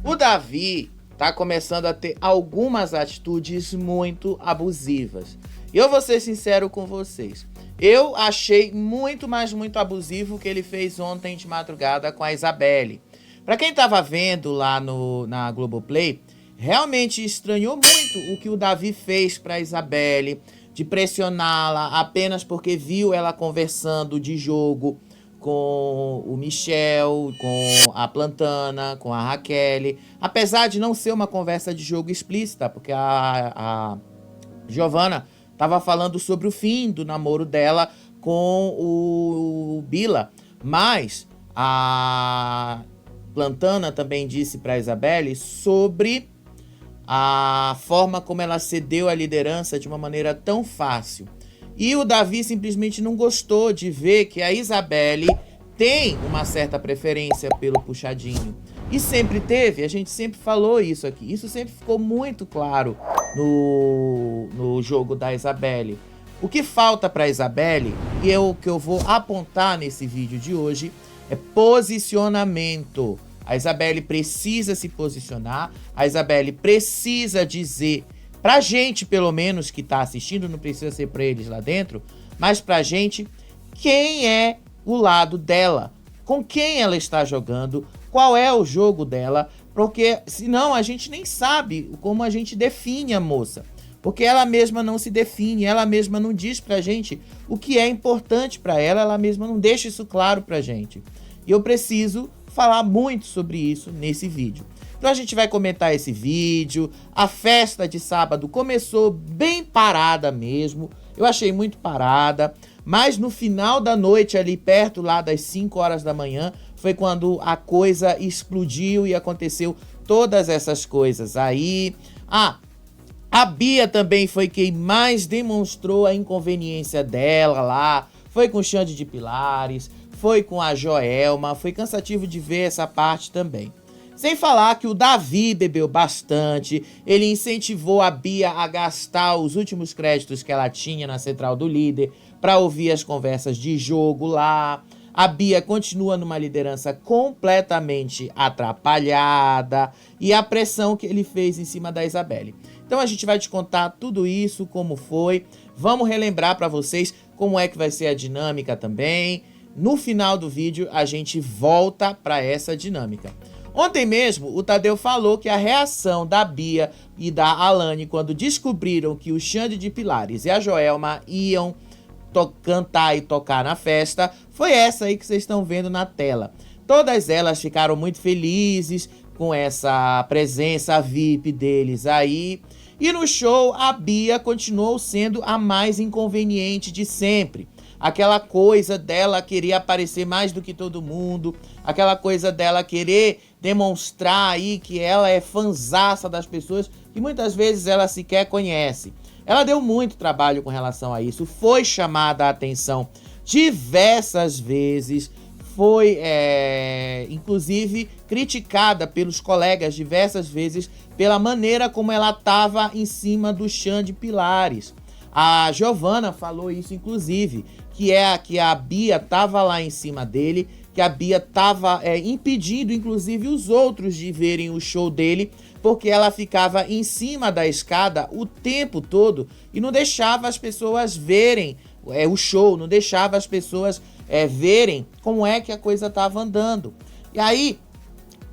O Davi tá começando a ter algumas atitudes muito abusivas. E eu vou ser sincero com vocês. Eu achei muito abusivo o que ele fez ontem de madrugada com a Isabelle. Pra quem tava vendo lá na Globoplay, realmente estranhou muito o que o Davi fez pra Isabelle, de pressioná-la apenas porque viu ela conversando de jogo com o Michel, com a Plantana, com a Raquel. Apesar de não ser uma conversa de jogo explícita, porque a Giovanna estava falando sobre o fim do namoro dela com o Bila. Mas a Plantana também disse para a Isabelle sobre a forma como ela cedeu a liderança de uma maneira tão fácil. E o Davi simplesmente não gostou de ver que a Isabelle tem uma certa preferência pelo Puxadinho. E sempre teve, a gente sempre falou isso aqui. Isso sempre ficou muito claro no jogo da Isabelle. O que falta para a Isabelle, e é o que eu vou apontar nesse vídeo de hoje, é posicionamento. A Isabelle precisa se posicionar, a Isabelle precisa dizer pra gente, pelo menos, que tá assistindo, não precisa ser pra eles lá dentro, mas pra gente, quem é o lado dela, com quem ela está jogando, qual é o jogo dela, porque senão a gente nem sabe como a gente define a moça, porque ela mesma não se define, ela mesma não diz pra gente o que é importante pra ela, ela mesma não deixa isso claro pra gente. E eu preciso falar muito sobre isso nesse vídeo. Então a gente vai comentar esse vídeo. A festa de sábado começou bem parada mesmo. Eu achei muito parada. Mas no final da noite, ali perto lá das 5 horas da manhã, foi quando a coisa explodiu e aconteceu todas essas coisas aí. A Bia também foi quem mais demonstrou a inconveniência dela lá. Foi com o Xande de Pilares, foi com a Joelma. Foi cansativo de ver essa parte também. Sem falar que o Davi bebeu bastante, ele incentivou a Bia a gastar os últimos créditos que ela tinha na Central do Líder para ouvir as conversas de jogo lá. A Bia continua numa liderança completamente atrapalhada e a pressão que ele fez em cima da Isabelle. Então a gente vai te contar tudo isso, como foi. Vamos relembrar para vocês como é que vai ser a dinâmica também. No final do vídeo a gente volta para essa dinâmica. Ontem mesmo, o Tadeu falou que a reação da Bia e da Alane quando descobriram que o Xande de Pilares e a Joelma iam cantar e tocar na festa foi essa aí que vocês estão vendo na tela. Todas elas ficaram muito felizes com essa presença VIP deles aí. E no show, a Bia continuou sendo a mais inconveniente de sempre. Aquela coisa dela querer aparecer mais do que todo mundo, aquela coisa dela querer demonstrar aí que ela é fanzaça das pessoas que muitas vezes ela sequer conhece. Ela deu muito trabalho com relação a isso, foi chamada a atenção diversas vezes, foi inclusive criticada pelos colegas diversas vezes pela maneira como ela estava em cima do Xande Pilares. A Giovanna falou isso inclusive, que a Bia estava lá em cima dele, que a Bia estava impedindo inclusive os outros de verem o show dele, porque ela ficava em cima da escada o tempo todo e não deixava as pessoas verem o show, não deixava as pessoas verem como é que a coisa estava andando. E aí,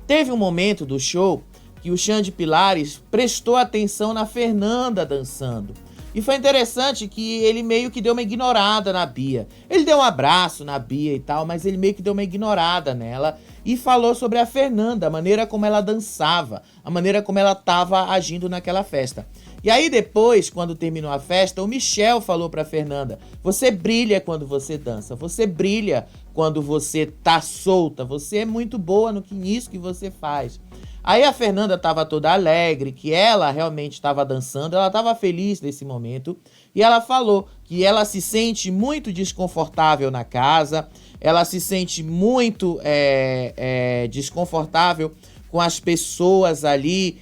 teve um momento do show que o Xande Pilares prestou atenção na Fernanda dançando. E foi interessante que ele meio que deu uma ignorada na Bia. Ele deu um abraço na Bia e tal, mas ele meio que deu uma ignorada nela e falou sobre a Fernanda, a maneira como ela dançava, a maneira como ela estava agindo naquela festa. E aí depois, quando terminou a festa, o Michel falou pra Fernanda: você brilha quando você dança, você brilha quando você tá solta, você é muito boa nisso que você faz. Aí a Fernanda estava toda alegre, que ela realmente estava dançando, ela estava feliz nesse momento, e ela falou que ela se sente muito desconfortável na casa, ela se sente muito desconfortável com as pessoas ali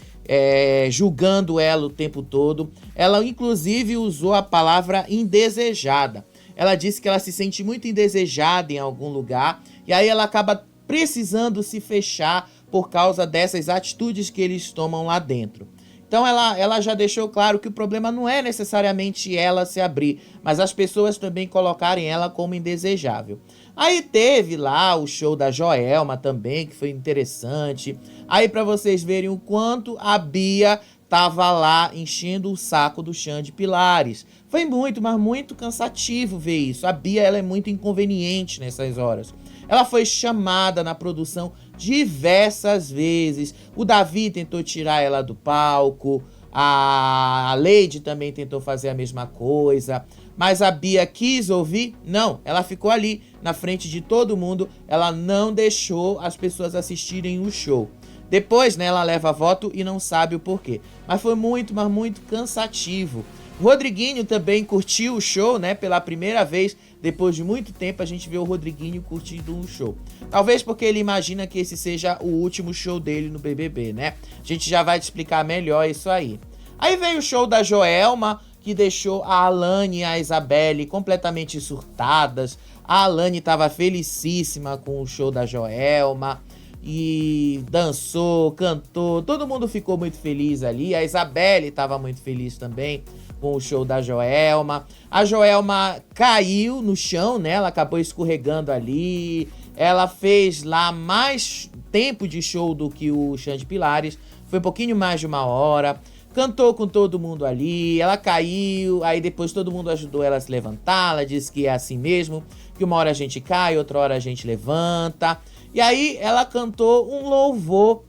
julgando ela o tempo todo. Ela inclusive usou a palavra indesejada. Ela disse que ela se sente muito indesejada em algum lugar e aí ela acaba precisando se fechar por causa dessas atitudes que eles tomam lá dentro. Então ela já deixou claro que o problema não é necessariamente ela se abrir, mas as pessoas também colocarem ela como indesejável. Aí teve lá o show da Joelma também, que foi interessante. Aí para vocês verem o quanto a Bia tava lá enchendo o saco do Xande Pilares. Foi muito, mas muito cansativo ver isso. A Bia, ela é muito inconveniente nessas horas. Ela foi chamada na produção diversas vezes. O Davi tentou tirar ela do palco. A Lady também tentou fazer a mesma coisa. Mas a Bia quis ouvir? Não, ela ficou ali na frente de todo mundo. Ela não deixou as pessoas assistirem o show. Depois, né, ela leva voto e não sabe o porquê. Mas foi muito, mas muito cansativo. O Rodriguinho também curtiu o show, né? Pela primeira vez, depois de muito tempo, a gente vê o Rodriguinho curtindo um show. Talvez porque ele imagina que esse seja o último show dele no BBB, né? A gente já vai te explicar melhor isso aí. Aí veio o show da Joelma, que deixou a Alane e a Isabelle completamente surtadas. A Alane estava felicíssima com o show da Joelma. E dançou, cantou, todo mundo ficou muito feliz ali. A Isabelle estava muito feliz também com o show da Joelma. A Joelma caiu no chão, né? Ela acabou escorregando ali. Ela fez lá mais tempo de show do que o Xande Pilares. Foi um pouquinho mais de 1 hora. Cantou com todo mundo ali, ela caiu, aí depois todo mundo ajudou ela a se levantar. Ela disse que é assim mesmo, que uma hora a gente cai, outra hora a gente levanta. E aí ela cantou um louvor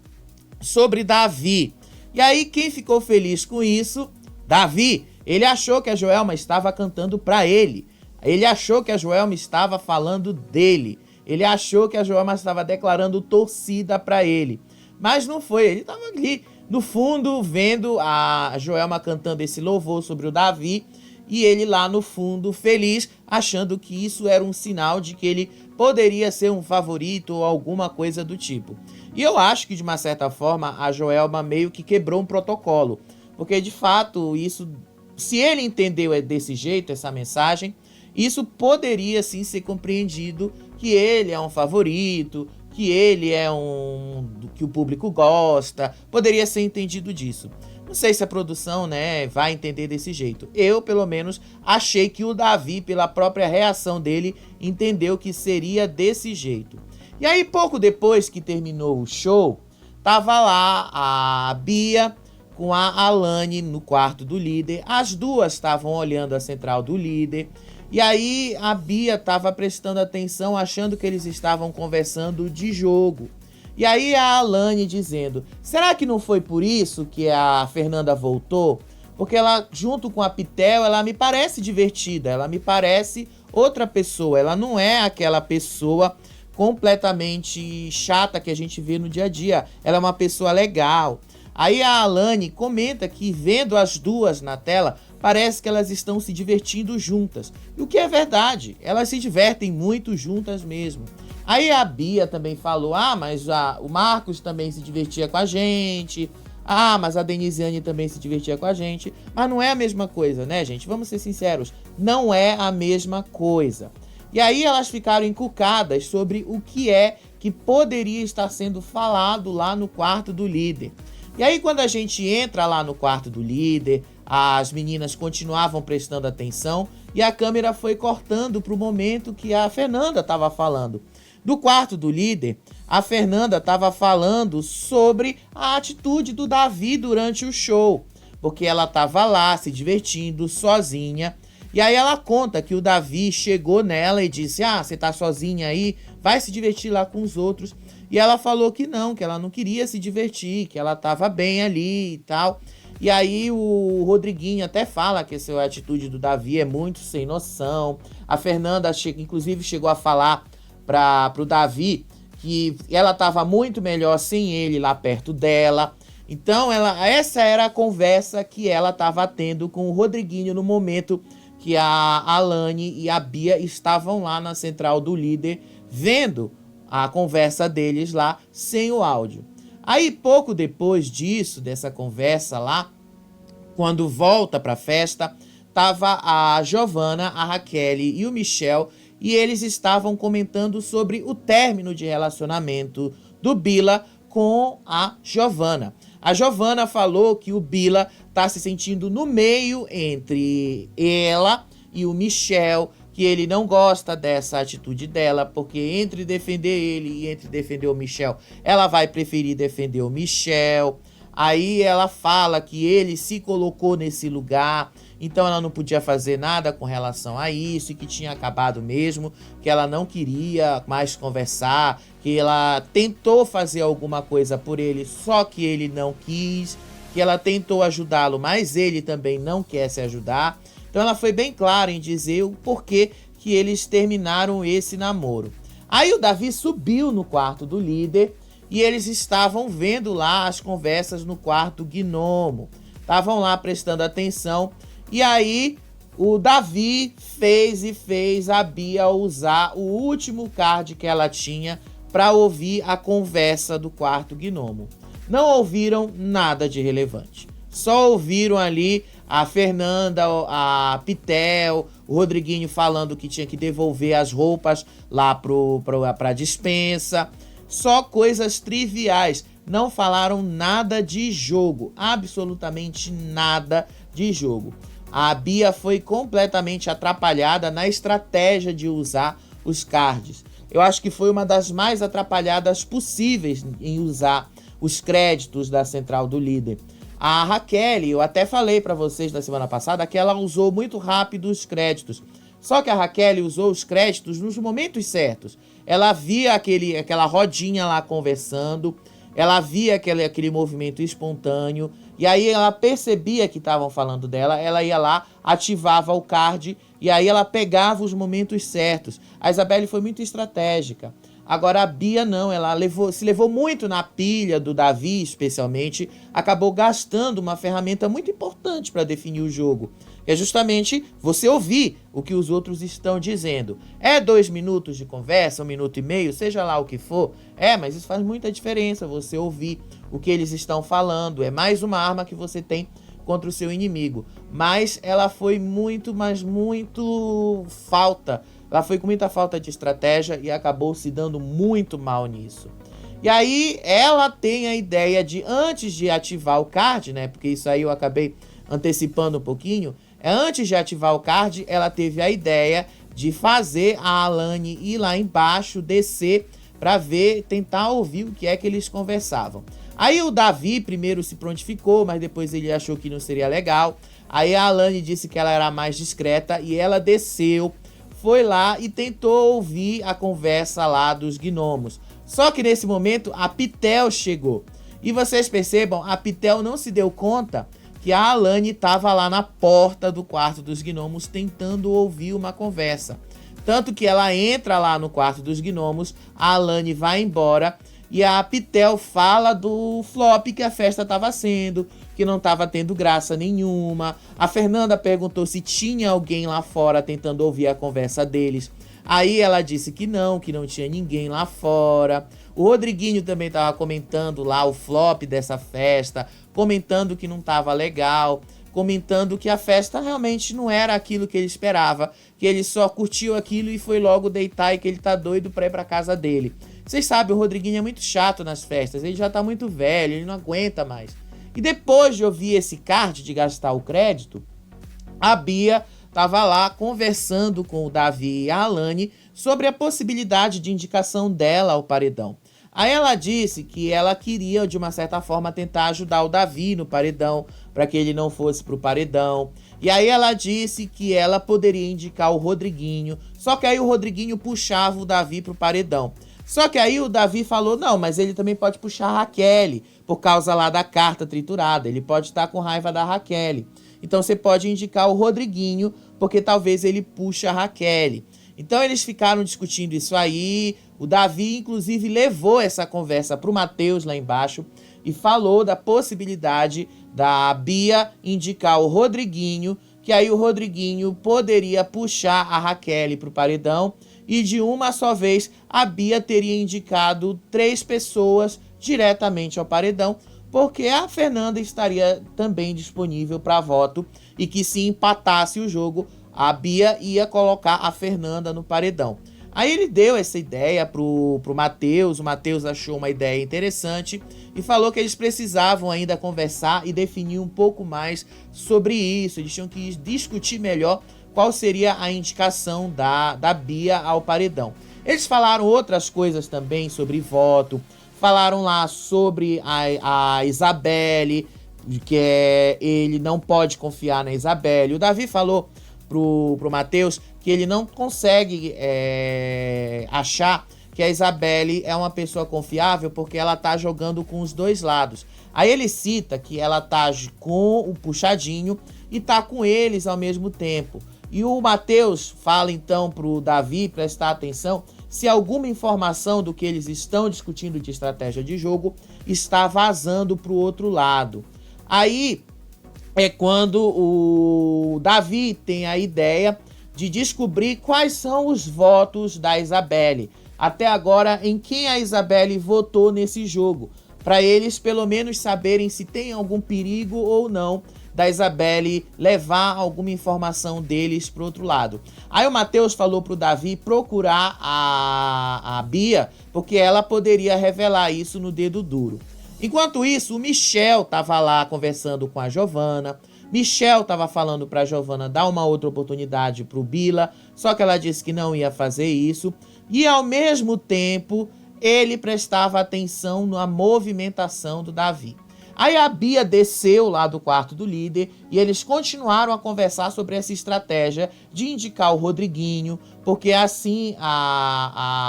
sobre Davi. E aí quem ficou feliz com isso? Davi. Ele achou que a Joelma estava cantando para ele. Ele achou que a Joelma estava falando dele. Ele achou que a Joelma estava declarando torcida para ele. Mas não foi, ele estava ali no fundo vendo a Joelma cantando esse louvor sobre o Davi. E ele lá no fundo feliz, achando que isso era um sinal de que ele poderia ser um favorito ou alguma coisa do tipo. E eu acho que de uma certa forma a Joelma meio que quebrou um protocolo. Porque de fato isso, se ele entendeu desse jeito essa mensagem, isso poderia sim ser compreendido que ele é um favorito, que ele é que o público gosta, poderia ser entendido disso. Não sei se a produção, né, vai entender desse jeito. Eu, pelo menos, achei que o Davi, pela própria reação dele, entendeu que seria desse jeito. E aí, pouco depois que terminou o show, tava lá a Bia com a Alane no quarto do líder. As duas estavam olhando a central do líder. E aí a Bia estava prestando atenção, achando que eles estavam conversando de jogo. E aí a Alane dizendo, será que não foi por isso que a Fernanda voltou? Porque ela, junto com a Pitel, ela me parece divertida, ela me parece outra pessoa. Ela não é aquela pessoa completamente chata que a gente vê no dia a dia. Ela é uma pessoa legal. Aí a Alane comenta que vendo as duas na tela, parece que elas estão se divertindo juntas. E o que é verdade, elas se divertem muito juntas mesmo. Aí a Bia também falou, mas o Marcos também se divertia com a gente. Mas a Denisiane também se divertia com a gente. Mas não é a mesma coisa, né, gente? Vamos ser sinceros, não é a mesma coisa. E aí elas ficaram encucadas sobre o que é que poderia estar sendo falado lá no quarto do líder. E aí quando a gente entra lá no quarto do líder, as meninas continuavam prestando atenção e a câmera foi cortando para o momento que a Fernanda estava falando. Do quarto do líder, a Fernanda estava falando sobre a atitude do Davi durante o show, porque ela estava lá se divertindo sozinha. E aí ela conta que o Davi chegou nela e disse, você tá sozinha aí, vai se divertir lá com os outros. E ela falou que ela não queria se divertir, que ela estava bem ali e tal. E aí o Rodriguinho até fala que essa atitude do Davi é muito sem noção. A Fernanda, inclusive, chegou a falar pro Davi que ela estava muito melhor sem ele lá perto dela. Então essa era a conversa que ela estava tendo com o Rodriguinho no momento que a Alane e a Bia estavam lá na central do líder vendo a conversa deles lá sem o áudio. Aí pouco depois disso, dessa conversa lá, quando volta para a festa, tava a Giovanna, a Raquel e o Michel, e eles estavam comentando sobre o término de relacionamento do Bila com a Giovanna. A Giovanna falou que o Bila tá se sentindo no meio entre ela e o Michel, que ele não gosta dessa atitude dela, porque entre defender ele e entre defender o Michel, ela vai preferir defender o Michel. Aí ela fala que ele se colocou nesse lugar, então ela não podia fazer nada com relação a isso, e que tinha acabado mesmo, que ela não queria mais conversar, que ela tentou fazer alguma coisa por ele, só que ele não quis, que ela tentou ajudá-lo, mas ele também não quer se ajudar. Então ela foi bem clara em dizer o porquê que eles terminaram esse namoro. Aí o Davi subiu no quarto do líder, e eles estavam vendo lá as conversas no quarto gnomo. Estavam lá prestando atenção. E aí o Davi fez a Bia usar o último card que ela tinha para ouvir a conversa do quarto gnomo. Não ouviram nada de relevante. Só ouviram ali a Fernanda, a Pitel, o Rodriguinho falando que tinha que devolver as roupas lá para a despensa. Só coisas triviais, não falaram nada de jogo, absolutamente nada de jogo. A Bia foi completamente atrapalhada na estratégia de usar os cards. Eu acho que foi uma das mais atrapalhadas possíveis em usar os créditos da central do líder. A Raquel, eu até falei para vocês na semana passada que ela usou muito rápido os créditos. Só que a Raquel usou os créditos nos momentos certos. Ela via aquela rodinha lá conversando, ela via aquele movimento espontâneo, e aí ela percebia que estavam falando dela, ela ia lá, ativava o card, e aí ela pegava os momentos certos. A Isabelle foi muito estratégica. Agora a Bia não, ela se levou muito na pilha do Davi, especialmente, acabou gastando uma ferramenta muito importante para definir o jogo. Que é justamente você ouvir o que os outros estão dizendo. É 2 minutos de conversa, 1 minuto e meio, seja lá o que for. Mas isso faz muita diferença, você ouvir o que eles estão falando. É mais uma arma que você tem contra o seu inimigo. Mas ela foi muito falta. Ela foi com muita falta de estratégia e acabou se dando muito mal nisso. E aí ela tem a ideia de, antes de ativar o card, né? Porque isso aí eu acabei antecipando um pouquinho. Antes de ativar o card, ela teve a ideia de fazer a Alane ir lá embaixo, descer, para ver, tentar ouvir o que é que eles conversavam. Aí o Davi primeiro se prontificou, mas depois ele achou que não seria legal. Aí a Alane disse que ela era mais discreta e ela desceu, foi lá e tentou ouvir a conversa lá dos gnomos. Só que nesse momento a Pitel chegou. E vocês percebam, a Pitel não se deu conta que a Alane estava lá na porta do quarto dos gnomos tentando ouvir uma conversa. Tanto que ela entra lá no quarto dos gnomos, a Alane vai embora e a Pitel fala do flop que a festa estava sendo, que não estava tendo graça nenhuma. A Fernanda perguntou se tinha alguém lá fora tentando ouvir a conversa deles. Aí ela disse que não tinha ninguém lá fora. O Rodriguinho também estava comentando lá o flop dessa festa, comentando que não estava legal, comentando que a festa realmente não era aquilo que ele esperava, que ele só curtiu aquilo e foi logo deitar e que ele tá doido pra ir pra casa dele. Vocês sabem, o Rodriguinho é muito chato nas festas, ele já tá muito velho, ele não aguenta mais. E depois de ouvir esse card de gastar o crédito, a Bia estava lá conversando com o Davi e a Alane sobre a possibilidade de indicação dela ao paredão. Aí ela disse que ela queria, de uma certa forma, tentar ajudar o Davi no paredão, para que ele não fosse pro paredão. E aí ela disse que ela poderia indicar o Rodriguinho, só que aí o Rodriguinho puxava o Davi pro paredão. Só que aí o Davi falou, não, mas ele também pode puxar a Raquel, por causa lá da carta triturada, ele pode estar com raiva da Raquel. Então você pode indicar o Rodriguinho, porque talvez ele puxe a Raquel. Então eles ficaram discutindo isso aí, o Davi inclusive levou essa conversa pro Matheus lá embaixo e falou da possibilidade da Bia indicar o Rodriguinho, que aí o Rodriguinho poderia puxar a Raquel para o paredão e de uma só vez a Bia teria indicado 3 pessoas diretamente ao paredão, porque a Fernanda estaria também disponível para voto e que se empatasse o jogo, a Bia ia colocar a Fernanda no paredão. Aí ele deu essa ideia pro Matheus, o Matheus achou uma ideia interessante e falou que eles precisavam ainda conversar e definir um pouco mais sobre isso. Eles tinham que discutir melhor qual seria a indicação da Bia ao paredão. Eles falaram outras coisas também sobre voto, falaram lá sobre a Isabelle, que ele não pode confiar na Isabelle. O Davi falou pro Matheus que ele não consegue achar que a Isabelle é uma pessoa confiável porque ela tá jogando com os dois lados. Aí ele cita que ela tá com o Puxadinho e tá com eles ao mesmo tempo. E o Matheus fala então pro Davi prestar atenção se alguma informação do que eles estão discutindo de estratégia de jogo está vazando pro outro lado. Aí é quando o Davi tem a ideia de descobrir quais são os votos da Isabelle. Até agora, em quem a Isabelle votou nesse jogo. Para eles, pelo menos, saberem se tem algum perigo ou não da Isabelle levar alguma informação deles pro outro lado. Aí o Matheus falou pro Davi procurar a Bia, porque ela poderia revelar isso no dedo duro. Enquanto isso, o Michel tava lá conversando com a Giovana. Michel tava falando pra Giovana dar uma outra oportunidade pro Bila, só que ela disse que não ia fazer isso. E ao mesmo tempo, ele prestava atenção na movimentação do Davi. Aí a Bia desceu lá do quarto do líder e eles continuaram a conversar sobre essa estratégia de indicar o Rodriguinho, porque assim a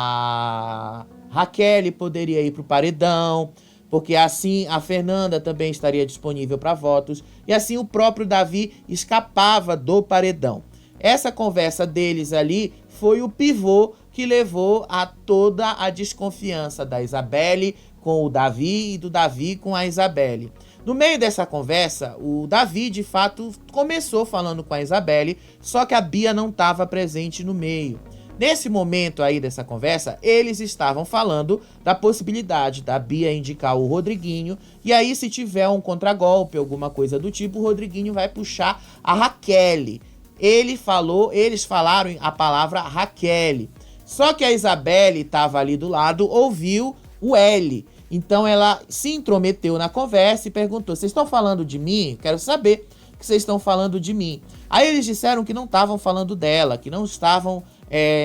Raquel poderia ir pro paredão, porque assim a Fernanda também estaria disponível para votos, e assim o próprio Davi escapava do paredão. Essa conversa deles ali foi o pivô que levou a toda a desconfiança da Isabelle com o Davi e do Davi com a Isabelle. No meio dessa conversa, o Davi, de fato, começou falando com a Isabelle, só que a Bia não estava presente no meio. Nesse momento aí dessa conversa, eles estavam falando da possibilidade da Bia indicar o Rodriguinho, e aí se tiver um contragolpe, alguma coisa do tipo, o Rodriguinho vai puxar a Raquel. Eles falaram a palavra Raquel. Só que a Isabelle estava ali do lado, ouviu o L. Então ela se intrometeu na conversa e perguntou: vocês estão falando de mim? Quero saber que vocês estão falando de mim. Aí eles disseram que não estavam falando dela, que não estavam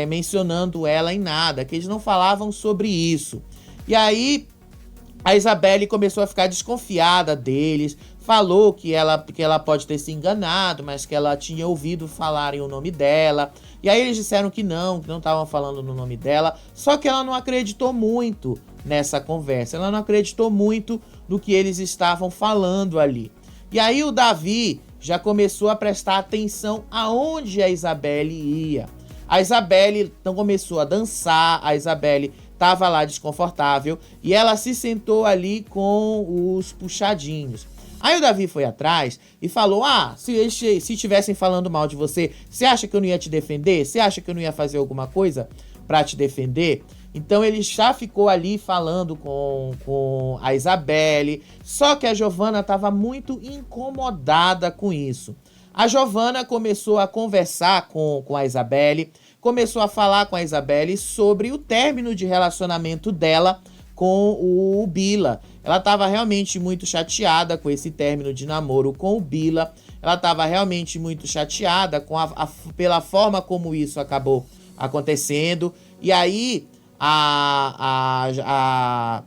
mencionando ela em nada, que eles não falavam sobre isso. E aí a Isabelle começou a ficar desconfiada deles, falou que ela pode ter se enganado, mas que ela tinha ouvido falarem o nome dela. E aí eles disseram que não estavam falando no nome dela, só que ela não acreditou muito nessa conversa, ela não acreditou muito no que eles estavam falando ali. E aí o Davi já começou a prestar atenção aonde a Isabelle ia. A Isabelle então começou a dançar, a Isabelle estava lá desconfortável e ela se sentou ali com os puxadinhos. Aí o Davi foi atrás e falou: se estivessem falando mal de você, você acha que eu não ia te defender? Você acha que eu não ia fazer alguma coisa para te defender? Então ele já ficou ali falando com a Isabelle, só que a Giovana estava muito incomodada com isso. A Giovana começou a conversar com a Isabelle, começou a falar com a Isabelle sobre o término de relacionamento dela com o Bila. Ela estava realmente muito chateada com esse término de namoro com o Bila. Ela estava realmente muito chateada pela forma como isso acabou acontecendo. E aí a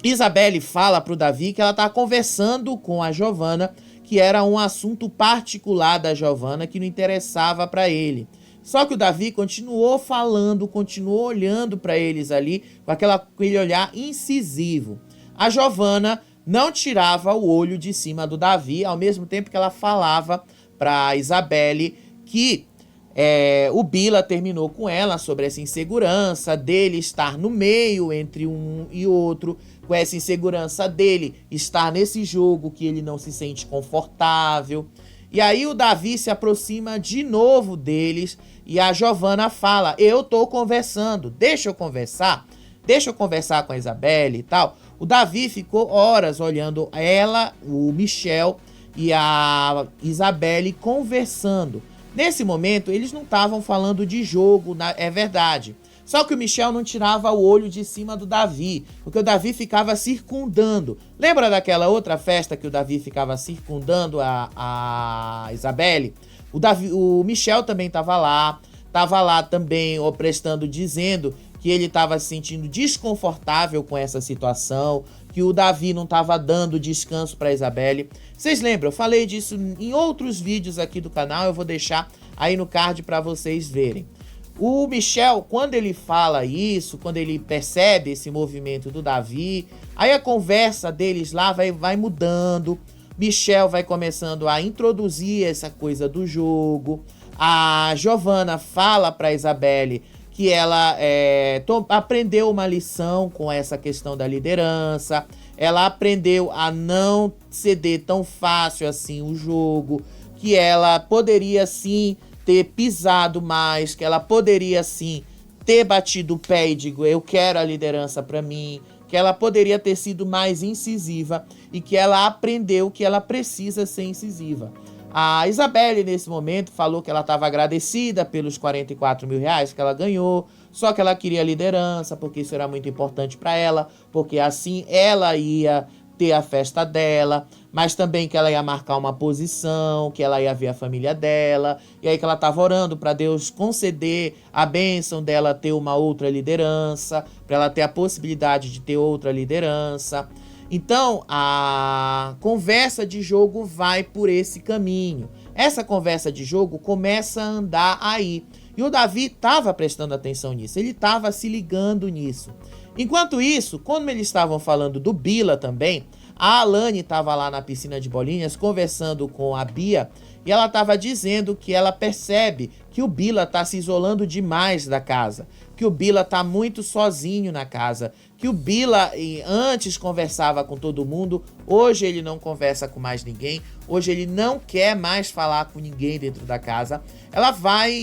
Isabelle fala pro Davi que ela tá conversando com a Giovana, que era um assunto particular da Giovana que não interessava para ele. Só que o Davi continuou falando, continuou olhando para eles ali com aquele olhar incisivo. A Giovana não tirava o olho de cima do Davi, ao mesmo tempo que ela falava para Isabelle que o Bila terminou com ela sobre essa insegurança dele estar no meio entre um e outro, com essa insegurança dele estar nesse jogo que ele não se sente confortável. E aí o Davi se aproxima de novo deles e a Giovanna fala: eu tô conversando, deixa eu conversar com a Isabelle e tal. O Davi ficou horas olhando ela, o Michel e a Isabelle conversando. Nesse momento, eles não estavam falando de jogo, é verdade. Só que o Michel não tirava o olho de cima do Davi, porque o Davi ficava circundando. Lembra daquela outra festa que o Davi ficava circundando a Isabelle? O Michel também estava lá também dizendo que ele estava se sentindo desconfortável com essa situação, que o Davi não estava dando descanso para Isabelle. Vocês lembram? Eu falei disso em outros vídeos aqui do canal, eu vou deixar aí no card para vocês verem. O Michel, quando ele fala isso, quando ele percebe esse movimento do Davi, aí a conversa deles lá vai mudando. Michel vai começando a introduzir essa coisa do jogo. A Giovanna fala para Isabelle que ela aprendeu uma lição com essa questão da liderança. Ela aprendeu a não ceder tão fácil assim o jogo, que ela poderia sim ter pisado mais, que ela poderia sim ter batido o pé e digo, eu quero a liderança para mim, que ela poderia ter sido mais incisiva e que ela aprendeu que ela precisa ser incisiva. A Isabelle, nesse momento, falou que ela estava agradecida pelos 44 mil reais que ela ganhou, só que ela queria liderança, porque isso era muito importante para ela, porque assim ela ia ter a festa dela, mas também que ela ia marcar uma posição, que ela ia ver a família dela, e aí que ela estava orando para Deus conceder a bênção dela ter uma outra liderança, para ela ter a possibilidade de ter outra liderança. Então, a conversa de jogo vai por esse caminho. Essa conversa de jogo começa a andar aí. E o Davi estava prestando atenção nisso, ele estava se ligando nisso. Enquanto isso, quando eles estavam falando do Bila também, a Alane estava lá na piscina de bolinhas conversando com a Bia e ela estava dizendo que ela percebe que o Bila está se isolando demais da casa, que o Bila está muito sozinho na casa, que o Bila antes conversava com todo mundo, hoje ele não conversa com mais ninguém, hoje ele não quer mais falar com ninguém dentro da casa. Ela vai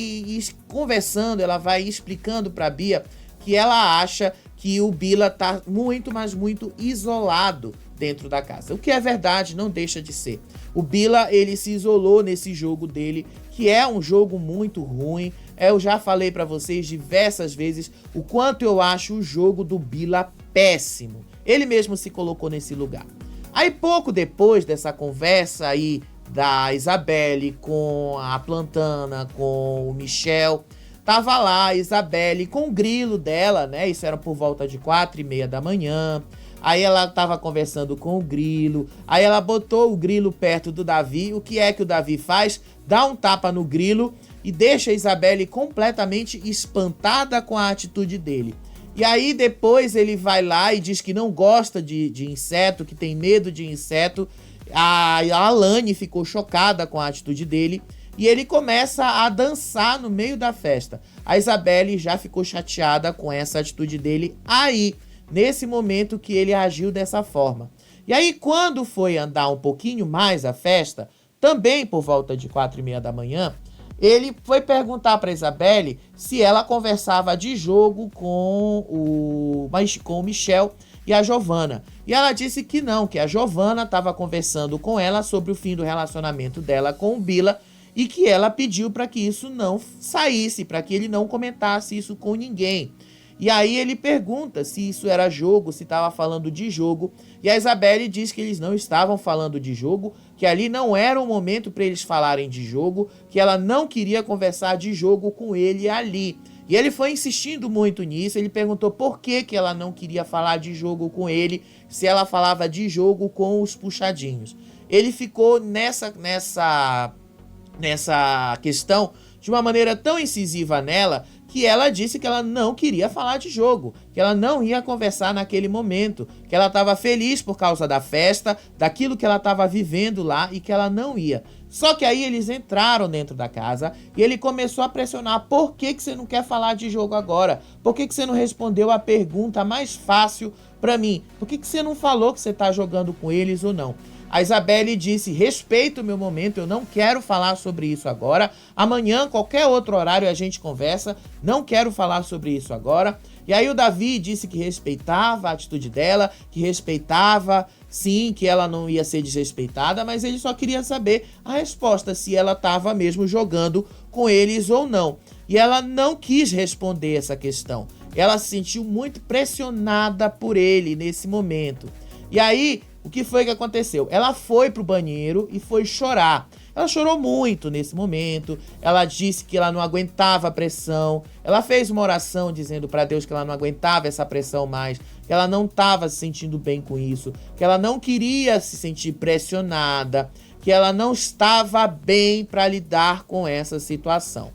conversando, ela vai explicando para a Bia que ela acha que o Bila tá muito, mas muito isolado dentro da casa. O que é verdade, não deixa de ser. O Bila, ele se isolou nesse jogo dele, que é um jogo muito ruim. Eu já falei pra vocês diversas vezes o quanto eu acho o jogo do Bila péssimo. Ele mesmo se colocou nesse lugar. Aí pouco depois dessa conversa aí da Isabelle com a Plantana, com o Michel, tava lá a Isabelle com o grilo dela, né? Isso era por volta de 4h30 da manhã. Aí ela tava conversando com o grilo. Aí ela botou o grilo perto do Davi. O que é que o Davi faz? Dá um tapa no grilo e deixa a Isabelle completamente espantada com a atitude dele. E aí depois ele vai lá e diz que não gosta de inseto, que tem medo de inseto. A Alane ficou chocada com a atitude dele. E ele começa a dançar no meio da festa. A Isabelle já ficou chateada com essa atitude dele aí, nesse momento que ele agiu dessa forma. E aí, quando foi andar um pouquinho mais a festa, também por volta de 4h30 da manhã, ele foi perguntar para Isabelle se ela conversava de jogo com o Michel e a Giovanna. E ela disse que não, que a Giovanna estava conversando com ela sobre o fim do relacionamento dela com o Bila, e que ela pediu para que isso não saísse, para que ele não comentasse isso com ninguém. E aí ele pergunta se isso era jogo, se estava falando de jogo. E a Isabelle diz que eles não estavam falando de jogo, que ali não era o momento para eles falarem de jogo, que ela não queria conversar de jogo com ele ali. E ele foi insistindo muito nisso, ele perguntou por que ela não queria falar de jogo com ele, se ela falava de jogo com os puxadinhos. Ele ficou nessa questão de uma maneira tão incisiva nela que ela disse que ela não queria falar de jogo, que ela não ia conversar naquele momento, que ela estava feliz por causa da festa, daquilo que ela estava vivendo lá e que ela não ia. Só que aí eles entraram dentro da casa e ele começou a pressionar: por que você não quer falar de jogo agora? Por que você não respondeu a pergunta mais fácil para mim? Por que você não falou que você tá jogando com eles ou não? A Isabelle disse: respeita o meu momento, eu não quero falar sobre isso agora. Amanhã, qualquer outro horário, a gente conversa. Não quero falar sobre isso agora. E aí o Davi disse que respeitava a atitude dela, que respeitava, sim, que ela não ia ser desrespeitada, mas ele só queria saber a resposta, se ela estava mesmo jogando com eles ou não. E ela não quis responder essa questão. Ela se sentiu muito pressionada por ele nesse momento. E aí, o que foi que aconteceu? Ela foi pro banheiro e foi chorar. Ela chorou muito nesse momento. Ela disse que ela não aguentava a pressão. Ela fez uma oração dizendo para Deus que ela não aguentava essa pressão mais, que ela não estava se sentindo bem com isso, que ela não queria se sentir pressionada, que ela não estava bem para lidar com essa situação.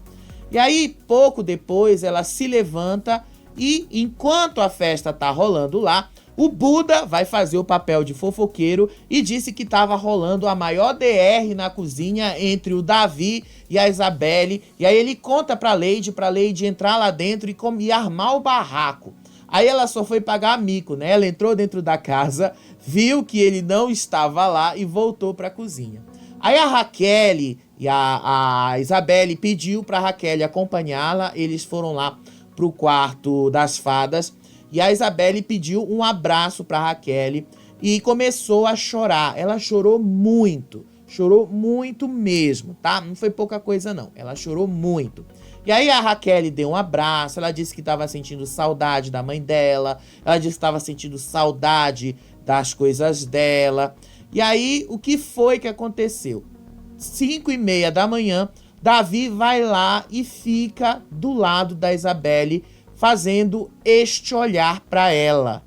E aí, pouco depois, ela se levanta e, enquanto a festa tá rolando lá, o Buda vai fazer o papel de fofoqueiro e disse que estava rolando a maior DR na cozinha entre o Davi e a Isabelle. E aí ele conta pra Lady entrar lá dentro e armar o barraco. Aí ela só foi pagar mico, né? Ela entrou dentro da casa, viu que ele não estava lá e voltou pra cozinha. Aí a Raquel e a Isabelle pediu pra Raquel acompanhá-la. Eles foram lá pro quarto das fadas. E a Isabelle pediu um abraço para Raquel e começou a chorar. Ela chorou muito mesmo, tá? Não foi pouca coisa não, ela chorou muito. E aí a Raquel deu um abraço, ela disse que estava sentindo saudade da mãe dela, ela disse que estava sentindo saudade das coisas dela. E aí, o que foi que aconteceu? 5h30 da manhã, Davi vai lá e fica do lado da Isabelle, fazendo este olhar para ela.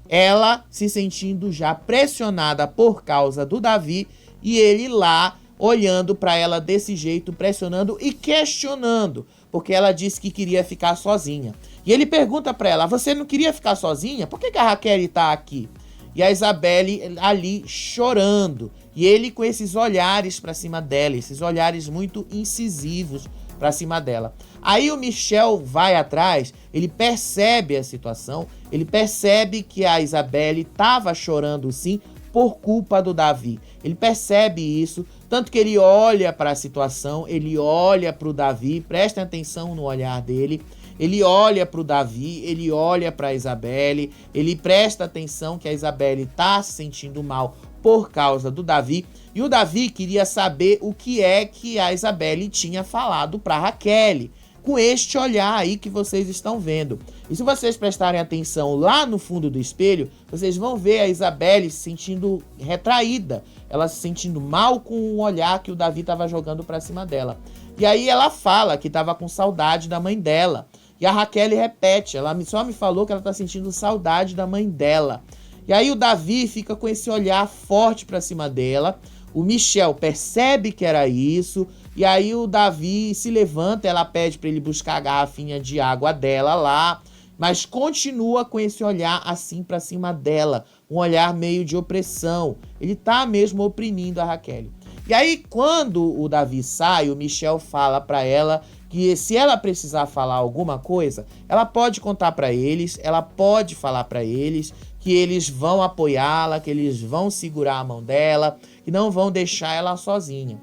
Ela se sentindo já pressionada por causa do Davi e ele lá olhando para ela desse jeito, pressionando e questionando, porque ela disse que queria ficar sozinha. E ele pergunta para ela: você não queria ficar sozinha? Por que a Raquel tá aqui? E a Isabelle ali chorando. E ele com esses olhares para cima dela, esses olhares muito incisivos para cima dela. Aí o Michel vai atrás, ele percebe a situação, ele percebe que a Isabelle estava chorando sim por culpa do Davi. Ele percebe isso, tanto que ele olha para a situação, ele olha para o Davi, presta atenção no olhar dele, ele olha para o Davi, ele olha para a Isabelle, ele presta atenção que a Isabelle está se sentindo mal por causa do Davi, e o Davi queria saber o que é que a Isabelle tinha falado para Raquel, com este olhar aí que vocês estão vendo. E se vocês prestarem atenção lá no fundo do espelho, vocês vão ver a Isabelle se sentindo retraída, ela se sentindo mal com o olhar que o Davi estava jogando para cima dela. E aí ela fala que estava com saudade da mãe dela. E a Raquel repete, ela só me falou que ela está sentindo saudade da mãe dela. E aí o Davi fica com esse olhar forte para cima dela. O Michel percebe que era isso. E aí o Davi se levanta, ela pede para ele buscar a garrafinha de água dela lá. Mas continua com esse olhar assim para cima dela. Um olhar meio de opressão. Ele tá mesmo oprimindo a Raquel. E aí quando o Davi sai, o Michel fala para ela que se ela precisar falar alguma coisa, ela pode contar para eles, ela pode falar para eles que eles vão apoiá-la, que eles vão segurar a mão dela, que não vão deixar ela sozinha.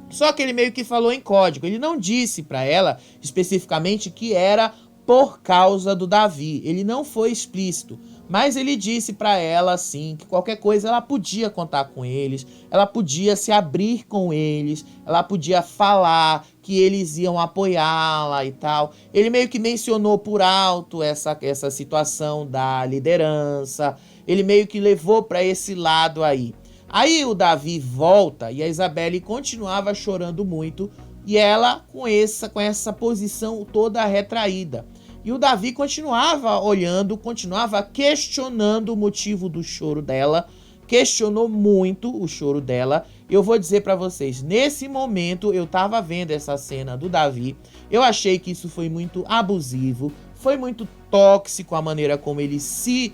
Só que ele meio que falou em código, ele não disse para ela especificamente que era por causa do Davi, ele não foi explícito, mas ele disse para ela assim, que qualquer coisa ela podia contar com eles, ela podia se abrir com eles, ela podia falar que eles iam apoiá-la e tal. Ele meio que mencionou por alto essa situação da liderança, ele meio que levou para esse lado aí. Aí o Davi volta e a Isabelle continuava chorando muito e ela com essa posição toda retraída. E o Davi continuava olhando, continuava questionando o motivo do choro dela, questionou muito o choro dela. Eu vou dizer pra vocês, nesse momento eu tava vendo essa cena do Davi, eu achei que isso foi muito abusivo, foi muito tóxico a maneira como ele se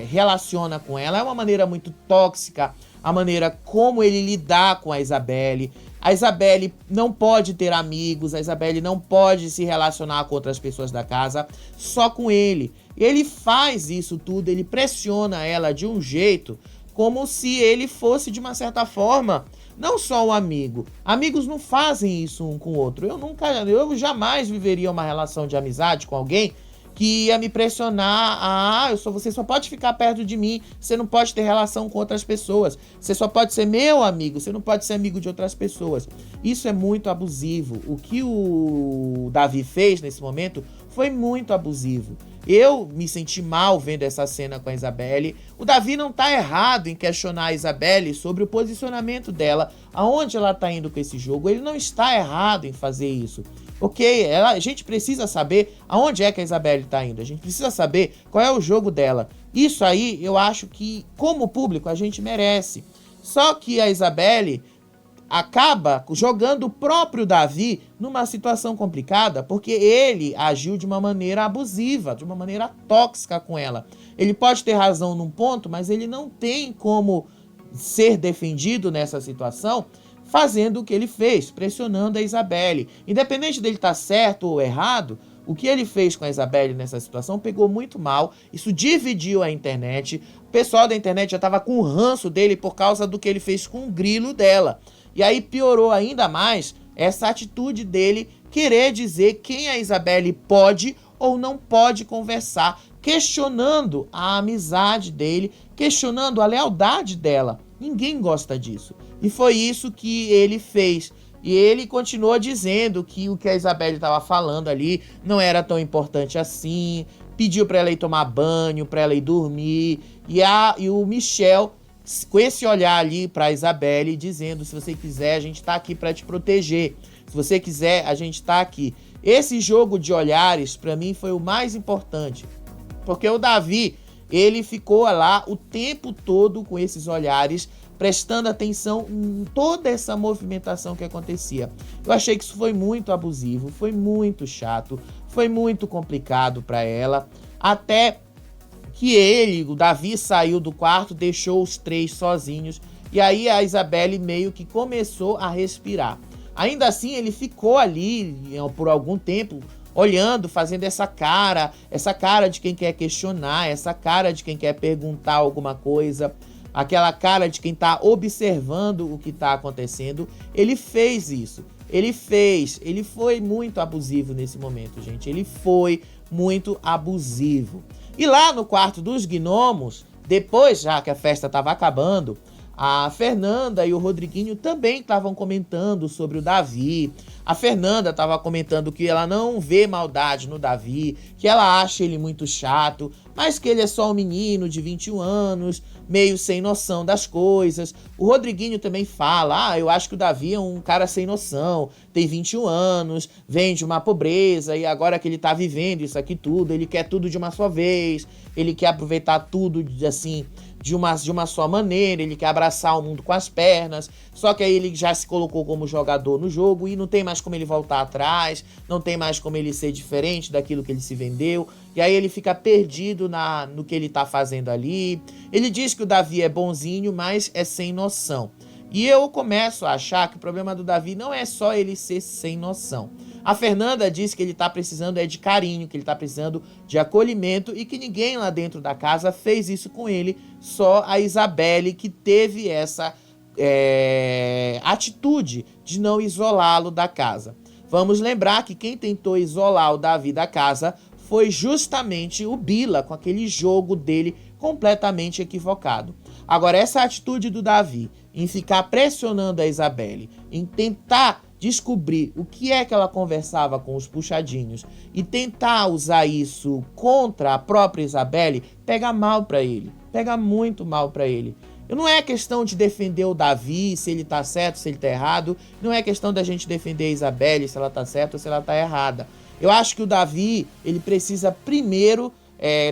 relaciona com ela, é uma maneira muito tóxica a maneira como ele lidar com a Isabelle. A Isabelle não pode ter amigos, a Isabelle não pode se relacionar com outras pessoas da casa, só com ele. Ele faz isso tudo, ele pressiona ela de um jeito como se ele fosse, de uma certa forma, não só um amigo. Amigos não fazem isso um com o outro. Eu jamais viveria uma relação de amizade com alguém que ia me pressionar. Você só pode ficar perto de mim, você não pode ter relação com outras pessoas. Você só pode ser meu amigo, você não pode ser amigo de outras pessoas. Isso é muito abusivo. O que o Davi fez nesse momento foi muito abusivo. Eu me senti mal vendo essa cena com a Isabelle. O Davi não tá errado em questionar a Isabelle sobre o posicionamento dela, aonde ela tá indo com esse jogo. Ele não está errado em fazer isso. Ok, a gente precisa saber aonde é que a Isabelle tá indo. A gente precisa saber qual é o jogo dela. Isso aí, eu acho que, como público, a gente merece. Só que a Isabelle acaba jogando o próprio Davi numa situação complicada, porque ele agiu de uma maneira abusiva, de uma maneira tóxica com ela. Ele pode ter razão num ponto, mas ele não tem como ser defendido nessa situação fazendo o que ele fez, pressionando a Isabelle. Independente dele estar certo ou errado, o que ele fez com a Isabelle nessa situação pegou muito mal. Isso dividiu a internet. O pessoal da internet já estava com o ranço dele por causa do que ele fez com o grilo dela. E aí piorou ainda mais essa atitude dele querer dizer quem a Isabelle pode ou não pode conversar, questionando a amizade dele, questionando a lealdade dela. Ninguém gosta disso. E foi isso que ele fez. E ele continuou dizendo que o que a Isabelle estava falando ali não era tão importante assim, pediu para ela ir tomar banho, para ela ir dormir. E o Michel, com esse olhar ali para a Isabelle, dizendo: se você quiser, a gente está aqui para te proteger. Se você quiser, a gente está aqui. Esse jogo de olhares, para mim, foi o mais importante. Porque o Davi, ele ficou lá o tempo todo com esses olhares, prestando atenção em toda essa movimentação que acontecia. Eu achei que isso foi muito abusivo, foi muito chato, foi muito complicado para ela, até que o Davi, saiu do quarto, deixou os três sozinhos, e aí a Isabelle meio que começou a respirar. Ainda assim, ele ficou ali por algum tempo, olhando, fazendo essa cara de quem quer questionar, essa cara de quem quer perguntar alguma coisa, aquela cara de quem tá observando o que tá acontecendo. Ele fez isso. Ele foi muito abusivo nesse momento, gente. Ele foi muito abusivo. E lá no quarto dos gnomos, depois já que a festa tava acabando, a Fernanda e o Rodriguinho também estavam comentando sobre o Davi. A Fernanda estava comentando que ela não vê maldade no Davi, que ela acha ele muito chato, mas que ele é só um menino de 21 anos, meio sem noção das coisas. O Rodriguinho também fala: eu acho que o Davi é um cara sem noção, tem 21 anos, vem de uma pobreza e agora que ele tá vivendo isso aqui tudo, ele quer tudo de uma só vez, ele quer aproveitar tudo assim, de uma só maneira, ele quer abraçar o mundo com as pernas, só que aí ele já se colocou como jogador no jogo e não tem mais como ele voltar atrás, não tem mais como ele ser diferente daquilo que ele se vendeu, e aí ele fica perdido no que ele tá fazendo ali. Ele diz que o Davi é bonzinho, mas é sem noção. E eu começo a achar que o problema do Davi não é só ele ser sem noção. A Fernanda diz que ele tá precisando de carinho, que ele tá precisando de acolhimento e que ninguém lá dentro da casa fez isso com ele, só a Isabelle que teve essa atitude de não isolá-lo da casa. Vamos lembrar que quem tentou isolar o Davi da casa foi justamente o Bila, com aquele jogo dele completamente equivocado. Agora, essa atitude do Davi em ficar pressionando a Isabelle, em tentar descobrir o que é que ela conversava com os puxadinhos e tentar usar isso contra a própria Isabelle, pega mal pra ele, pega muito mal pra ele. Não é questão de defender o Davi, se ele tá certo, se ele tá errado, não é questão da gente defender a Isabelle, se ela tá certa ou se ela tá errada. Eu acho que o Davi, ele precisa primeiro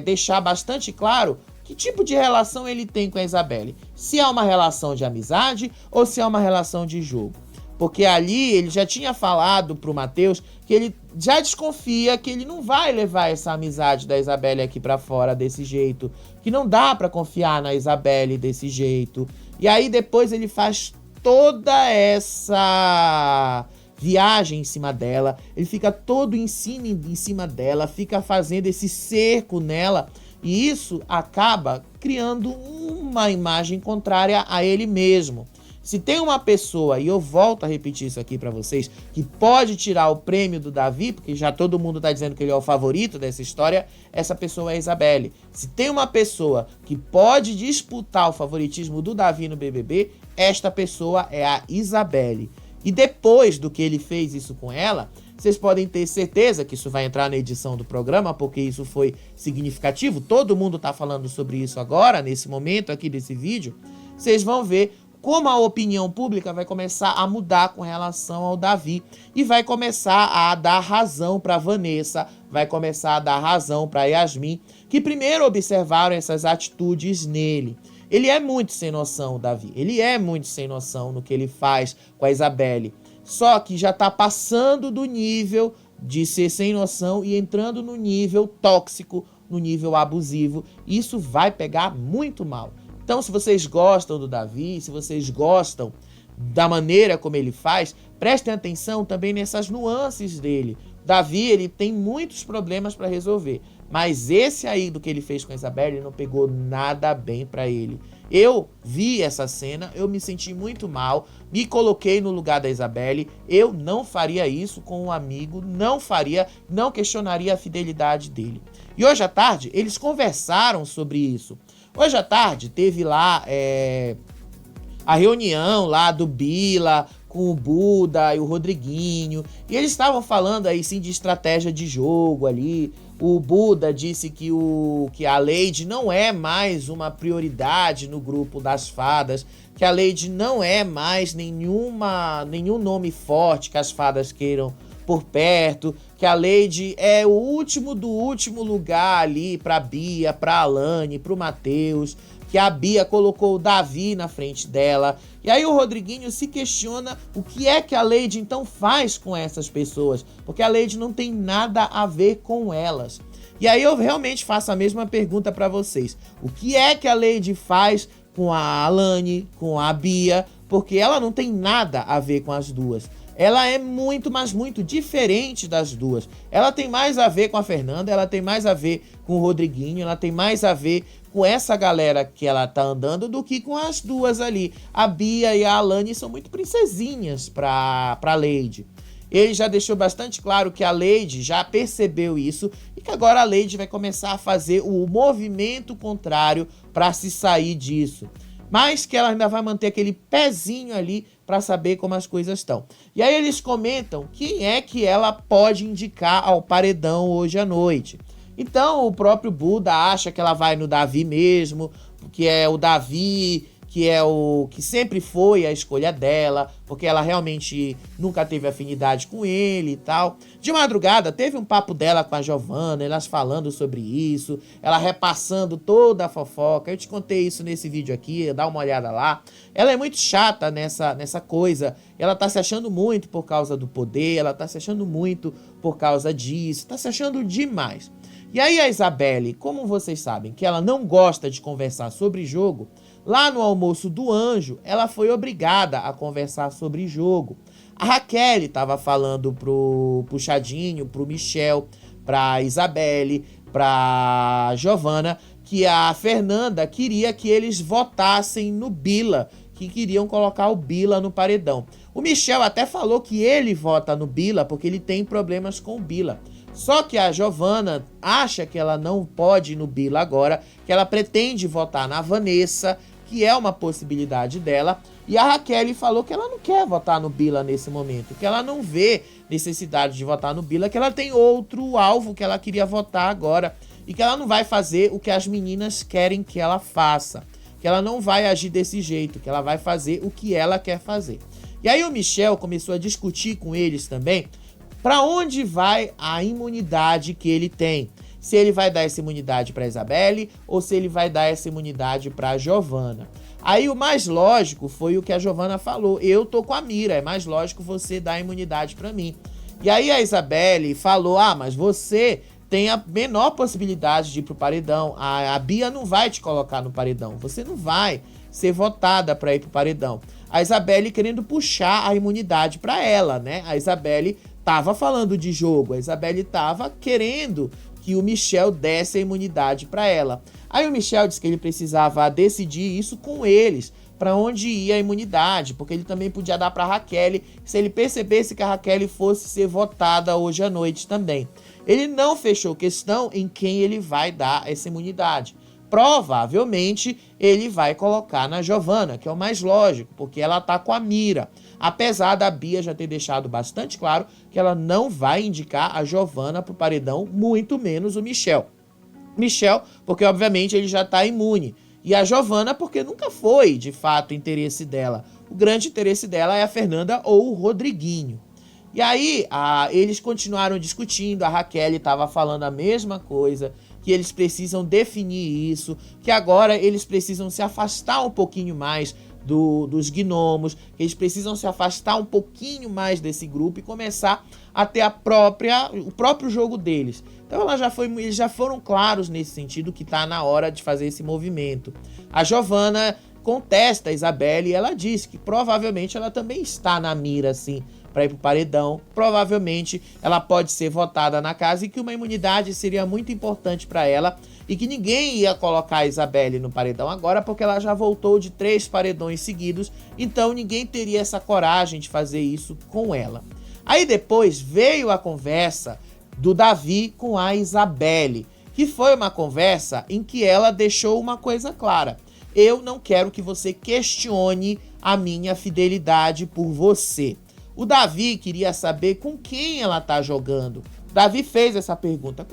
deixar bastante claro que tipo de relação ele tem com a Isabelle. Se é uma relação de amizade ou se é uma relação de jogo. Porque ali ele já tinha falado pro Matheus que ele já desconfia que ele não vai levar essa amizade da Isabelle aqui pra fora desse jeito. Que não dá pra confiar na Isabelle desse jeito. E aí depois ele faz toda essa viagem em cima dela. Ele fica todo em cima dela, fica fazendo esse cerco nela. E isso acaba criando uma imagem contrária a ele mesmo. Se tem uma pessoa, e eu volto a repetir isso aqui para vocês, que pode tirar o prêmio do Davi, porque já todo mundo tá dizendo que ele é o favorito dessa história, essa pessoa é a Isabelle. Se tem uma pessoa que pode disputar o favoritismo do Davi no BBB, esta pessoa é a Isabelle. E depois do que ele fez isso com ela, vocês podem ter certeza que isso vai entrar na edição do programa, porque isso foi significativo. Todo mundo tá falando sobre isso agora, nesse momento aqui desse vídeo. Vocês vão ver como a opinião pública vai começar a mudar com relação ao Davi e vai começar a dar razão para Vanessa, vai começar a dar razão para Yasmin, que primeiro observaram essas atitudes nele. Ele é muito sem noção, o Davi. Ele é muito sem noção no que ele faz com a Isabelle. Só que já tá passando do nível de ser sem noção e entrando no nível tóxico, no nível abusivo. Isso vai pegar muito mal. Então, se vocês gostam do Davi, se vocês gostam da maneira como ele faz, prestem atenção também nessas nuances dele. Davi, ele tem muitos problemas para resolver, mas esse aí do que ele fez com a Isabelle não pegou nada bem para ele. Eu vi essa cena, eu me senti muito mal, me coloquei no lugar da Isabelle, eu não faria isso com um amigo, não faria, não questionaria a fidelidade dele. E hoje à tarde, eles conversaram sobre isso. Hoje à tarde teve lá a reunião lá do Bila com o Buda e o Rodriguinho. E eles estavam falando aí sim de estratégia de jogo ali. O Buda disse que a Lady não é mais uma prioridade no grupo das fadas. Que a Lady não é mais nenhum nome forte que as fadas queiram por perto, que a Lady é o último do último lugar ali pra Bia, pra Alane, pro Matheus, que a Bia colocou o Davi na frente dela. E aí o Rodriguinho se questiona o que é que a Lady então faz com essas pessoas, porque a Lady não tem nada a ver com elas. E aí eu realmente faço a mesma pergunta pra vocês. O que é que a Lady faz com a Alane, com a Bia, porque ela não tem nada a ver com as duas. Ela é muito, mas muito diferente das duas. Ela tem mais a ver com a Fernanda, ela tem mais a ver com o Rodriguinho, ela tem mais a ver com essa galera que ela tá andando do que com as duas ali. A Bia e a Alane são muito princesinhas pra Lady. Ele já deixou bastante claro que a Lady já percebeu isso e que agora a Lady vai começar a fazer o movimento contrário para se sair disso. Mas que ela ainda vai manter aquele pezinho ali para saber como as coisas estão. E aí eles comentam quem é que ela pode indicar ao paredão hoje à noite. Então o próprio Buda acha que ela vai no Davi mesmo, que é o Davi, que é o que sempre foi a escolha dela, porque ela realmente nunca teve afinidade com ele e tal. De madrugada teve um papo dela com a Giovana, elas falando sobre isso, ela repassando toda a fofoca. Eu te contei isso nesse vídeo aqui, dá uma olhada lá. Ela é muito chata nessa coisa, ela tá se achando muito por causa do poder, ela tá se achando muito por causa disso, tá se achando demais. E aí a Isabelle, como vocês sabem que ela não gosta de conversar sobre jogo, lá no almoço do Anjo, ela foi obrigada a conversar sobre jogo. A Raquel estava falando pro Puxadinho, pro Michel, pra Isabelle, pra Giovana, que a Fernanda queria que eles votassem no Bila, que queriam colocar o Bila no paredão. O Michel até falou que ele vota no Bila porque ele tem problemas com o Bila. Só que a Giovana acha que ela não pode ir no Bila agora, que ela pretende votar na Vanessa, que é uma possibilidade dela. E a Raquel falou que ela não quer votar no Bila nesse momento, que ela não vê necessidade de votar no Bila, que ela tem outro alvo que ela queria votar agora e que ela não vai fazer o que as meninas querem que ela faça, que ela não vai agir desse jeito, que ela vai fazer o que ela quer fazer. E aí o Michel começou a discutir com eles também para onde vai a imunidade que ele tem. Se ele vai dar essa imunidade para Isabelle ou se ele vai dar essa imunidade para Giovana. Aí o mais lógico foi o que a Giovana falou. Eu tô com a mira, é mais lógico você dar a imunidade para mim. E aí a Isabelle falou, mas você tem a menor possibilidade de ir pro paredão. A Bia não vai te colocar no paredão. Você não vai ser votada para ir pro paredão. A Isabelle querendo puxar a imunidade para ela, né? A Isabelle tava falando de jogo, a Isabelle tava querendo que o Michel desse a imunidade para ela. Aí o Michel disse que ele precisava decidir isso com eles, para onde ia a imunidade, porque ele também podia dar para Raquel se ele percebesse que a Raquel fosse ser votada hoje à noite também. Ele não fechou questão em quem ele vai dar essa imunidade. Provavelmente ele vai colocar na Giovanna, que é o mais lógico, porque ela tá com a mira. Apesar da Bia já ter deixado bastante claro que ela não vai indicar a Giovanna pro paredão, muito menos o Michel. Michel, porque obviamente ele já tá imune. E a Giovanna, porque nunca foi, de fato, interesse dela. O grande interesse dela é a Fernanda ou o Rodriguinho. E aí, eles continuaram discutindo, a Raquel estava falando a mesma coisa, que eles precisam definir isso, que agora eles precisam se afastar um pouquinho mais dos gnomos, que eles precisam se afastar um pouquinho mais desse grupo e começar a ter o próprio jogo deles. Então eles já foram claros nesse sentido que tá na hora de fazer esse movimento. A Giovanna contesta a Isabelle e ela diz que provavelmente ela também está na mira, assim, para ir pro paredão. Provavelmente ela pode ser votada na casa e que uma imunidade seria muito importante para ela e que ninguém ia colocar a Isabelle no paredão agora porque ela já voltou de 3 paredões seguidos, então ninguém teria essa coragem de fazer isso com ela. Aí depois veio a conversa do Davi com a Isabelle, que foi uma conversa em que ela deixou uma coisa clara: eu não quero que você questione a minha fidelidade por você. O Davi queria saber com quem ela tá jogando. O Davi fez essa pergunta: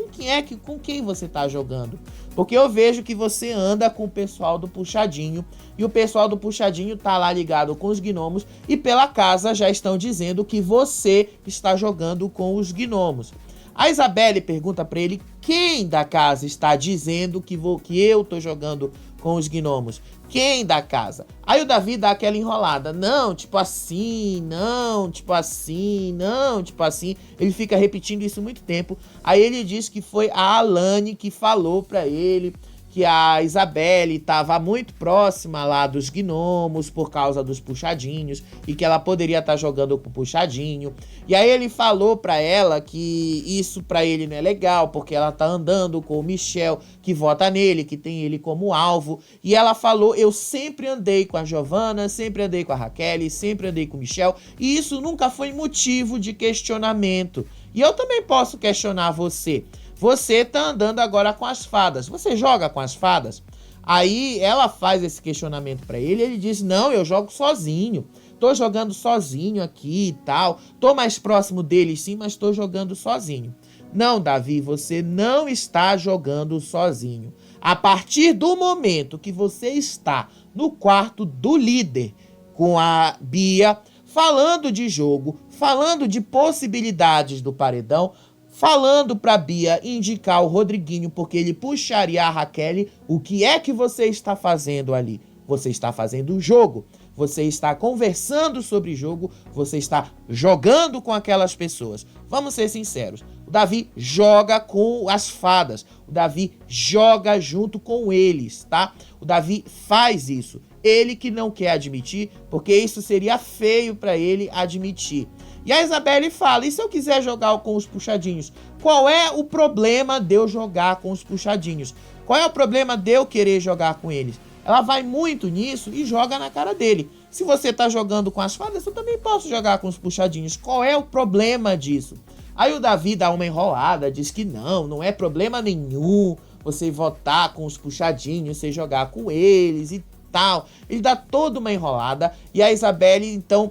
com quem você tá jogando? Porque eu vejo que você anda com o pessoal do Puxadinho e o pessoal do Puxadinho tá lá ligado com os gnomos e pela casa já estão dizendo que você está jogando com os gnomos. A Isabelle pergunta pra ele quem da casa está dizendo que eu tô jogando com os gnomos. Quem da casa? Aí o Davi dá aquela enrolada. Não, tipo assim, não, tipo assim, não, tipo assim. Ele fica repetindo isso muito tempo. Aí ele diz que foi a Alane que falou pra ele que a Isabelle estava muito próxima lá dos gnomos por causa dos puxadinhos e que ela poderia estar jogando com o puxadinho. E aí ele falou pra ela que isso pra ele não é legal, porque ela tá andando com o Michel, que vota nele, que tem ele como alvo. E ela falou: eu sempre andei com a Giovanna, sempre andei com a Raquel, sempre andei com o Michel, e isso nunca foi motivo de questionamento. E eu também posso questionar você. Você tá andando agora com as fadas. Você joga com as fadas? Aí ela faz esse questionamento pra ele e ele diz: não, eu jogo sozinho. Tô jogando sozinho aqui e tal. Tô mais próximo dele sim, mas tô jogando sozinho. Não, Davi, você não está jogando sozinho. A partir do momento que você está no quarto do líder com a Bia, falando de jogo, falando de possibilidades do paredão, falando pra Bia indicar o Rodriguinho porque ele puxaria a Raquel, o que é que você está fazendo ali? Você está fazendo o jogo, você está conversando sobre jogo, você está jogando com aquelas pessoas. Vamos ser sinceros, o Davi joga com as fadas, o Davi joga junto com eles, tá? O Davi faz isso, ele que não quer admitir, porque isso seria feio pra ele admitir. E a Isabelle fala: e se eu quiser jogar com os puxadinhos? Qual é o problema de eu jogar com os puxadinhos? Qual é o problema de eu querer jogar com eles? Ela vai muito nisso e joga na cara dele. Se você tá jogando com as fadas, eu também posso jogar com os puxadinhos. Qual é o problema disso? Aí o Davi dá uma enrolada, diz que não é problema nenhum você votar com os puxadinhos, você jogar com eles e tal. Ele dá toda uma enrolada e a Isabelle, então,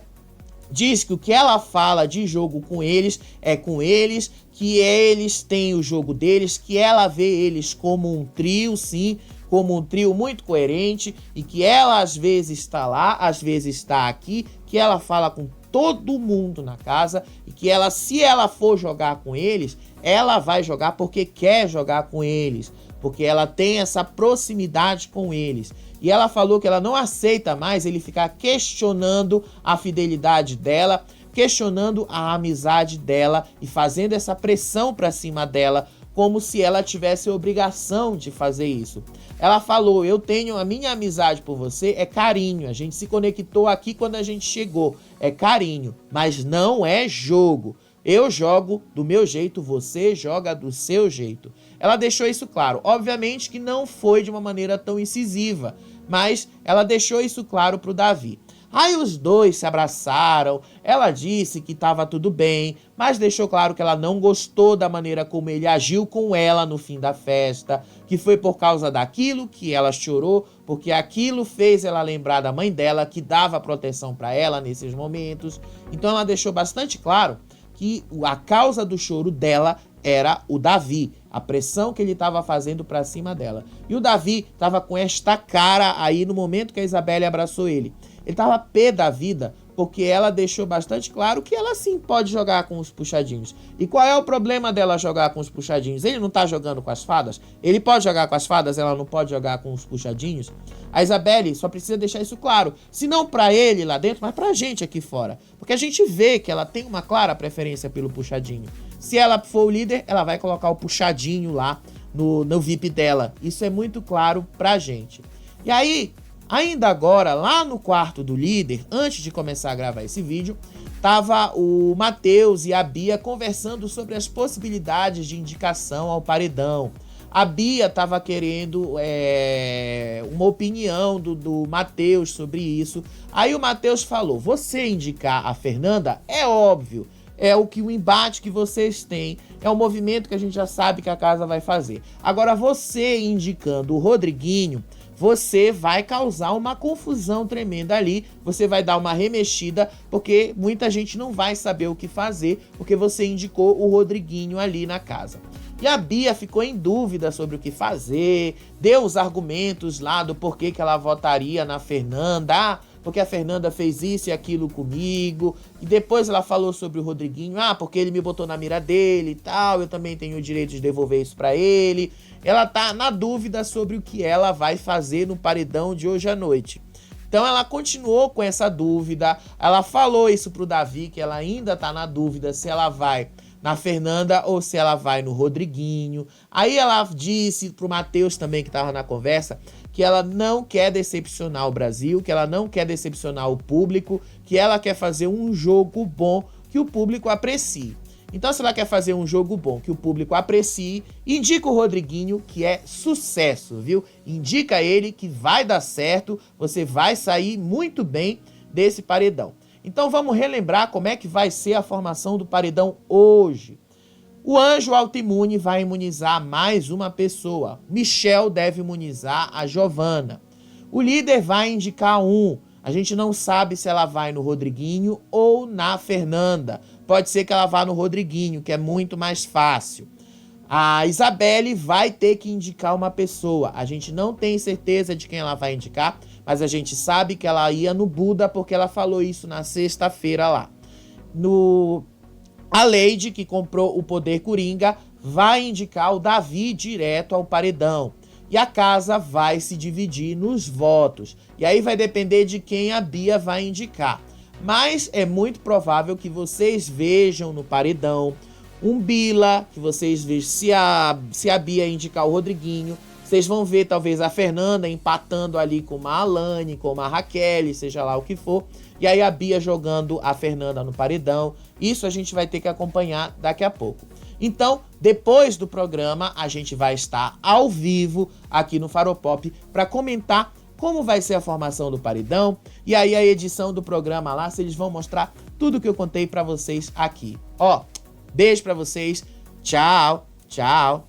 diz que o que ela fala de jogo com eles é com eles, que eles têm o jogo deles, que ela vê eles como um trio, sim, como um trio muito coerente, e que ela às vezes está lá, às vezes está aqui, que ela fala com todo mundo na casa e que ela, se ela for jogar com eles, ela vai jogar porque quer jogar com eles, porque ela tem essa proximidade com eles. E ela falou que ela não aceita mais ele ficar questionando a fidelidade dela, questionando a amizade dela e fazendo essa pressão pra cima dela, como se ela tivesse a obrigação de fazer isso. Ela falou: eu tenho a minha amizade por você, é carinho, a gente se conectou aqui quando a gente chegou, é carinho, mas não é jogo. Eu jogo do meu jeito, você joga do seu jeito. ela deixou isso claro. Obviamente que não foi de uma maneira tão incisiva, mas ela deixou isso claro pro Davi. Aí os dois se abraçaram, ela disse que estava tudo bem, mas deixou claro que ela não gostou da maneira como ele agiu com ela no fim da festa, que foi por causa daquilo que ela chorou, porque aquilo fez ela lembrar da mãe dela, que dava proteção para ela nesses momentos. Então ela deixou bastante claro que a causa do choro dela era o Davi, a pressão que ele estava fazendo para cima dela. E o Davi estava com esta cara aí no momento que a Isabelle abraçou ele. Ele estava pé da vida, porque ela deixou bastante claro que ela sim pode jogar com os puxadinhos. E qual é o problema dela jogar com os puxadinhos? Ele não tá jogando com as fadas? Ele pode jogar com as fadas, ela não pode jogar com os puxadinhos? A Isabelle só precisa deixar isso claro. Se não pra ele lá dentro, mas pra gente aqui fora. Porque a gente vê que ela tem uma clara preferência pelo puxadinho. Se ela for o líder, ela vai colocar o puxadinho lá no VIP dela. Isso é muito claro pra gente. E aí, ainda agora, lá no quarto do líder, antes de começar a gravar esse vídeo, tava o Matheus e a Bia conversando sobre as possibilidades de indicação ao paredão. A Bia tava querendo uma opinião do Matheus sobre isso. Aí o Matheus falou, você indicar a Fernanda é óbvio. É o embate que vocês têm, é o movimento que a gente já sabe que a casa vai fazer. Agora, você indicando o Rodriguinho, você vai causar uma confusão tremenda ali, você vai dar uma remexida, porque muita gente não vai saber o que fazer, porque você indicou o Rodriguinho ali na casa. E a Bia ficou em dúvida sobre o que fazer, deu os argumentos lá do porquê que ela votaria na Fernanda, porque a Fernanda fez isso e aquilo comigo, e depois ela falou sobre o Rodriguinho, porque ele me botou na mira dele e tal, eu também tenho o direito de devolver isso pra ele. Ela tá na dúvida sobre o que ela vai fazer no paredão de hoje à noite. Então ela continuou com essa dúvida, ela falou isso pro Davi, que ela ainda tá na dúvida se ela vai na Fernanda ou se ela vai no Rodriguinho. Aí ela disse pro Matheus também, que tava na conversa, que ela não quer decepcionar o Brasil, que ela não quer decepcionar o público, que ela quer fazer um jogo bom que o público aprecie. Então, se ela quer fazer um jogo bom que o público aprecie, indica o Rodriguinho, que é sucesso, viu? Indica ele que vai dar certo, você vai sair muito bem desse paredão. Então vamos relembrar como é que vai ser a formação do paredão hoje. O Anjo Autoimune vai imunizar mais uma pessoa. Michel deve imunizar a Giovana. O líder vai indicar um. A gente não sabe se ela vai no Rodriguinho ou na Fernanda. Pode ser que ela vá no Rodriguinho, que é muito mais fácil. A Isabelle vai ter que indicar uma pessoa. A gente não tem certeza de quem ela vai indicar, mas a gente sabe que ela ia no Buda porque ela falou isso na sexta-feira lá. A Lady, que comprou o poder Coringa, vai indicar o Davi direto ao paredão. E a casa vai se dividir nos votos. E aí vai depender de quem a Bia vai indicar. Mas é muito provável que vocês vejam no paredão um Bila, que vocês vejam se a Bia indicar o Rodriguinho. Vocês vão ver talvez a Fernanda empatando ali com uma Alane, com uma Raquel, seja lá o que for. E aí a Bia jogando a Fernanda no paredão. Isso a gente vai ter que acompanhar daqui a pouco. Então, depois do programa, a gente vai estar ao vivo aqui no Faropop para comentar como vai ser a formação do paredão. E aí a edição do programa lá, se eles vão mostrar tudo que eu contei para vocês aqui. Beijo para vocês. Tchau, tchau.